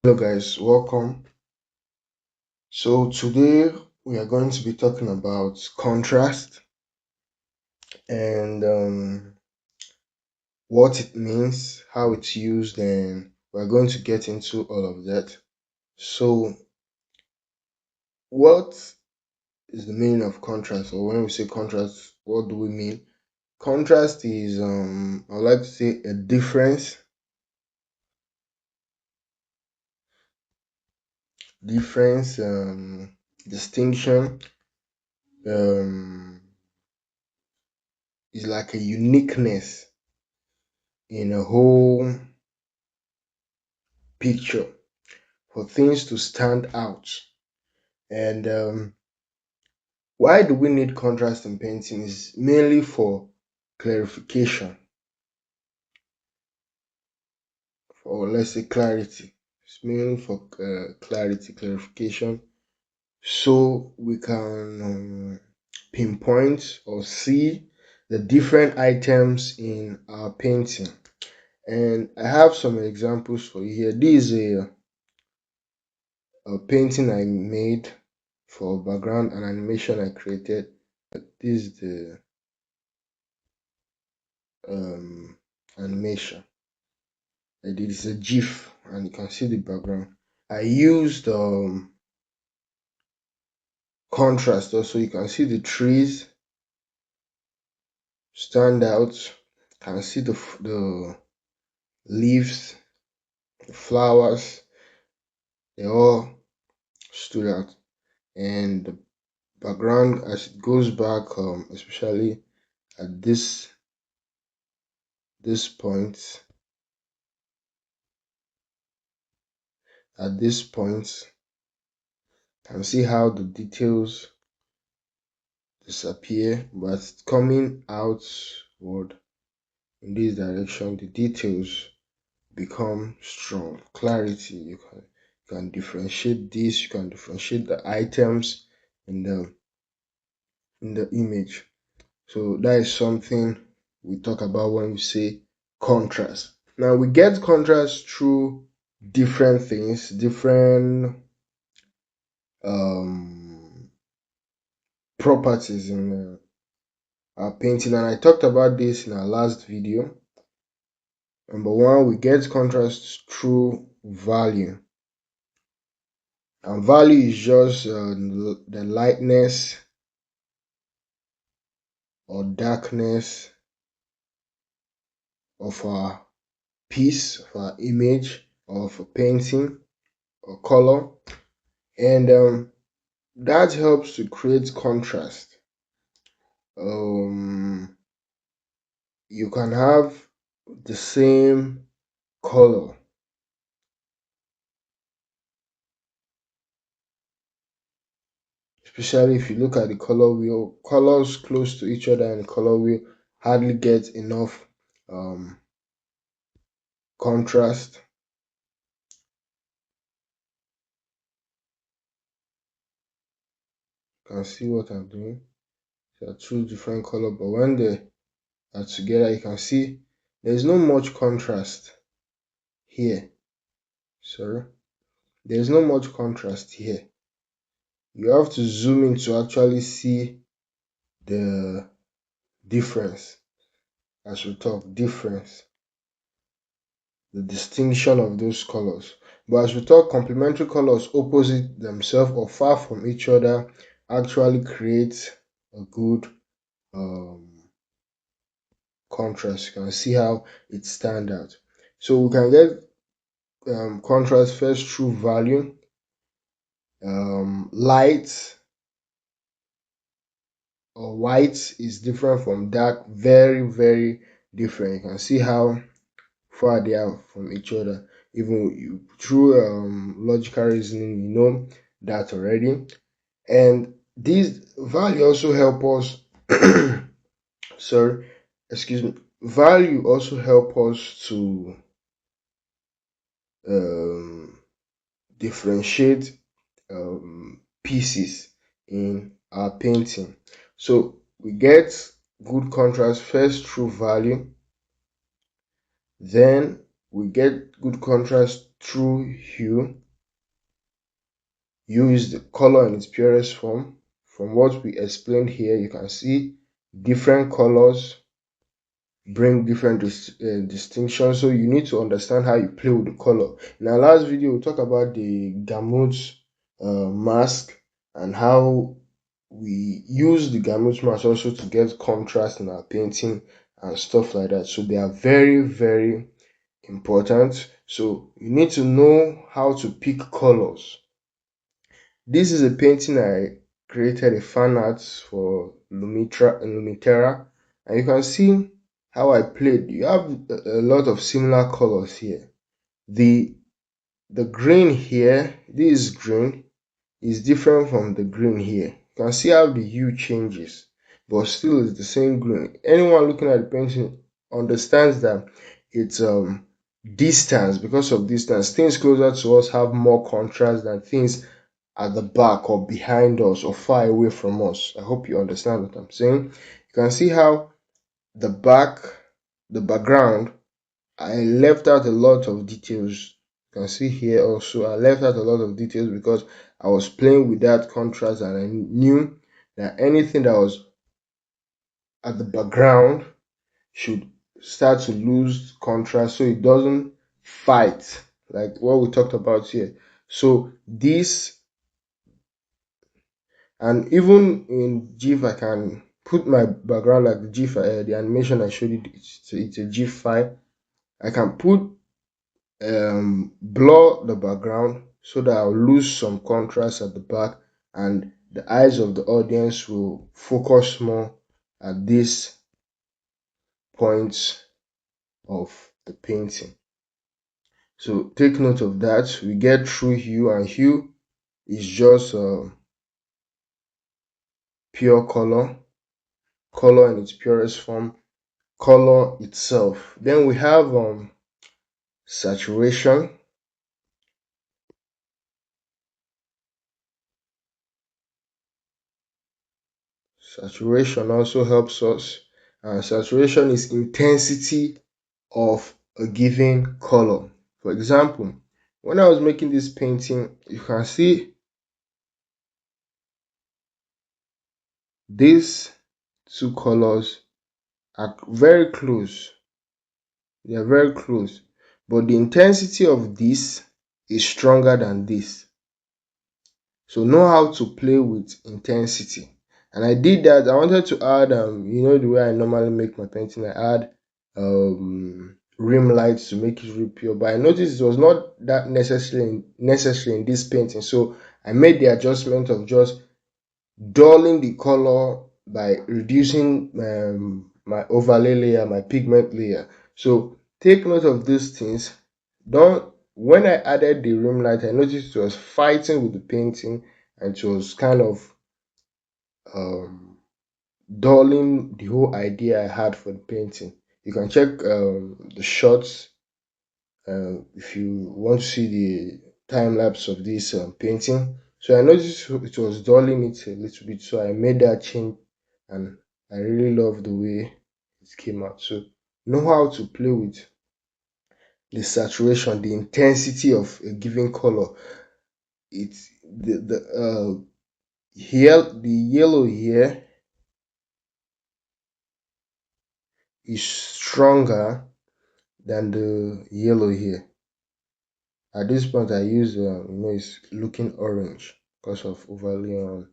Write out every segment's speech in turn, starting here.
Hello guys, welcome. So today we are going to be talking about contrast and what it means, how it's used, and we're going to get into all of that. So what is the meaning of contrast, or when we say contrast, what do we mean? Contrast is I would like to say a difference, distinction, um is like a uniqueness in a whole picture for things to stand out. And why do we need contrast in painting? Is mainly for clarification, or let's say clarity. It's mainly for clarification, so we can pinpoint or see the different items in our painting. And I have some examples for you here. This is a painting I made for background and animation I created. This is the animation I did. It's a GIF, and you can see the background. I used contrast also. You can see the trees stand out. You can see the leaves, the flowers, they all stood out. And the background, as it goes back, especially at this point, you can see how the details disappear, but coming outward in this direction, the details become strong. Clarity, you can differentiate this, you can differentiate the items in the image. So that is something we talk about when we say contrast. Now we get contrast through different things, different properties in our painting, and I talked about this in our last video. Number one, we get contrast through value, and value is just the lightness or darkness of our piece, of our image, of a painting or color, and that helps to create contrast. You can have the same color, especially if you look at the color wheel. Colors close to each other in the color wheel hardly get enough contrast. You can see what I'm doing. There are two different colors, but when they are together, you can see there's not much contrast here. Sorry, there's not much contrast here. You have to zoom in to actually see the difference. As we talk, difference, the distinction of those colors. But as we talk, complementary colors opposite themselves or far from each other actually create a good contrast. You can see how it stands out. So we can get contrast first through value. Light or white is different from dark, very, very different. You can see how far they are from each other. Even through logical reasoning, you know that already. And these value also help us sorry, excuse me, value also help us to differentiate pieces in our painting. So we get good contrast first through value, then we get good contrast true hue. Hue is the color in its purest form. From what we explained here, you can see different colors bring different distinctions, so you need to understand how you play with the color. In our last video, we talked about the gamut mask and how we use the gamut mask also to get contrast in our painting and stuff like that. So they are very, very important. So you need to know how to pick colors. This is a painting I created a fan art for Lumitera, and you can see how I played. You have a lot of similar colors here. The green here, this green is different from the green here. You can see how the hue changes, but still it's the same green. Anyone looking at the painting understands that it's distance. Because of distance, things closer to us have more contrast than things at the back or behind us or far away from us. I hope you understand what I'm saying. You can see how the background, I left out a lot of details. You can see here also I left out a lot of details because I was playing with that contrast, and I knew that anything that was at the background should start to lose contrast so it doesn't fight like what we talked about here. So this, and even in GIF I can put my background like the GIF, the animation I showed you, it's a GIF file. I can put blur the background so that I'll lose some contrast at the back, and the eyes of the audience will focus more at this point of the painting. So take note of that. We get true hue, and hue is just pure color in its purest form, color itself. Then we have saturation. Saturation also helps us. Saturation is intensity of a given color. For example, when I was making this painting, you can see these two colors are very close. They are very close, but the intensity of this is stronger than this. So know how to play with intensity. And I did that. I wanted to add the way I normally make my painting, I add rim lights to make it real pure, but I noticed it was not that necessary in this painting. So I made the adjustment of just dulling the color by reducing my overlay layer, my pigment layer. So take note of these things. When I added the rim light, I noticed it was fighting with the painting, and it was kind of dulling the whole idea I had for the painting. You can check the shots if you want to see the time lapse of this painting. So I noticed it was dulling it a little bit, so I made that change, and I really love the way it came out. So know how to play with the saturation, the intensity of a given color. It's the yellow here is stronger than the yellow here. At this point, I use it's looking orange because of overlay on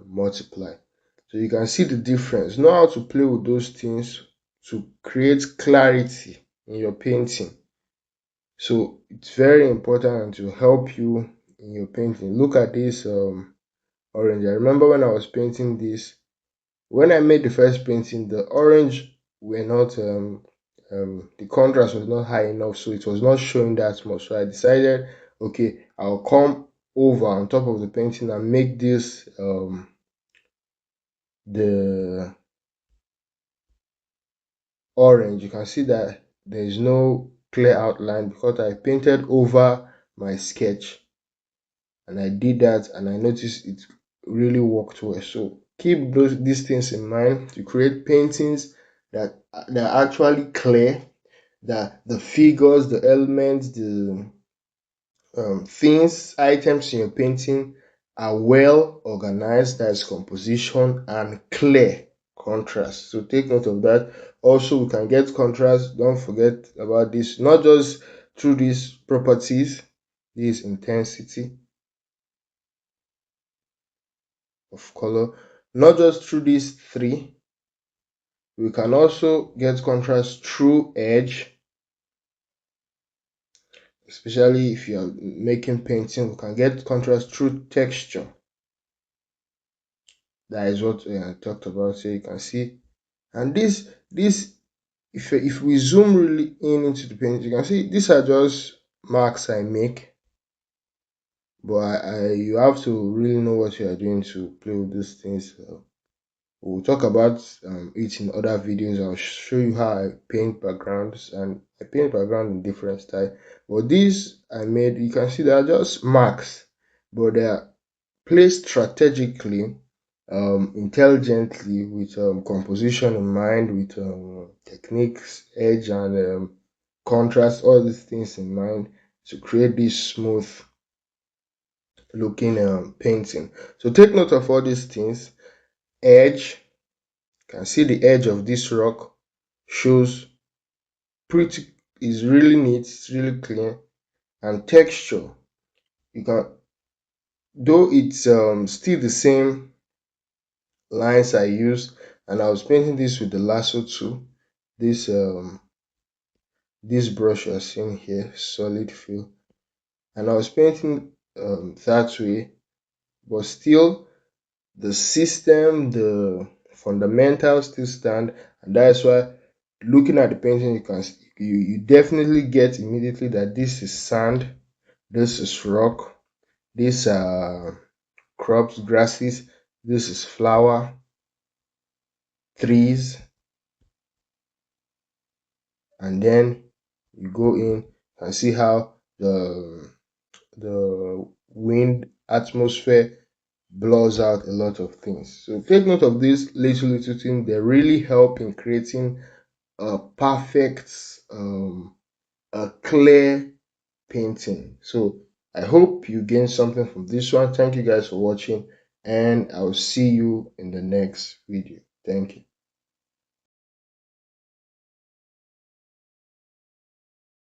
multiply. So you can see the difference. Know how to play with those things to create clarity in your painting. So it's very important and to help you in your painting. Look at this orange. I remember when I was painting this, when I made the first painting, the orange were not the contrast was not high enough, so it was not showing that much. So I decided, okay, I'll come over on top of the painting and make this the orange. You can see that there is no clear outline because I painted over my sketch, and I did that, and I noticed it really worked well. So keep these things in mind to create paintings that are actually clear, that the figures, the elements, the things, items in your painting are well organized. That's composition and clear contrast. So take note of that. Also, we can get contrast. Don't forget about this, not just through these properties, this intensity of color, not just through these three. We can also get contrast through edge, especially if you are making painting. We can get contrast through texture. That is what I talked about. So you can see, and this if we zoom really in into the paint, you can see these are just marks I make, but you have to really know what you are doing to play with these things. We'll talk about it in other videos. I'll show you how I paint backgrounds, and I paint background in different style. But these I made, you can see they are just marks, but they are placed strategically, intelligently, with composition in mind, with techniques, edge, and contrast, all these things in mind, to create this smooth looking painting. So take note of all these things. Edge, you can see the edge of this rock shows pretty, is really neat, it's really clean. And texture, you can, though it's still the same lines I used, and I was painting this with the lasso tool, this brush you're seeing here, solid fill, and I was painting that way, but still the system, the fundamentals still stand. And that's why looking at the painting, you definitely get immediately that this is sand, this is rock, these are crops, grasses, this is flower, trees, and then you go in and see how the wind atmosphere blurs out a lot of things. So take note of these little things. They really help in creating a perfect, a clear painting. So I hope you gained something from this one. Thank you guys for watching, and I'll see you in the next video. Thank you.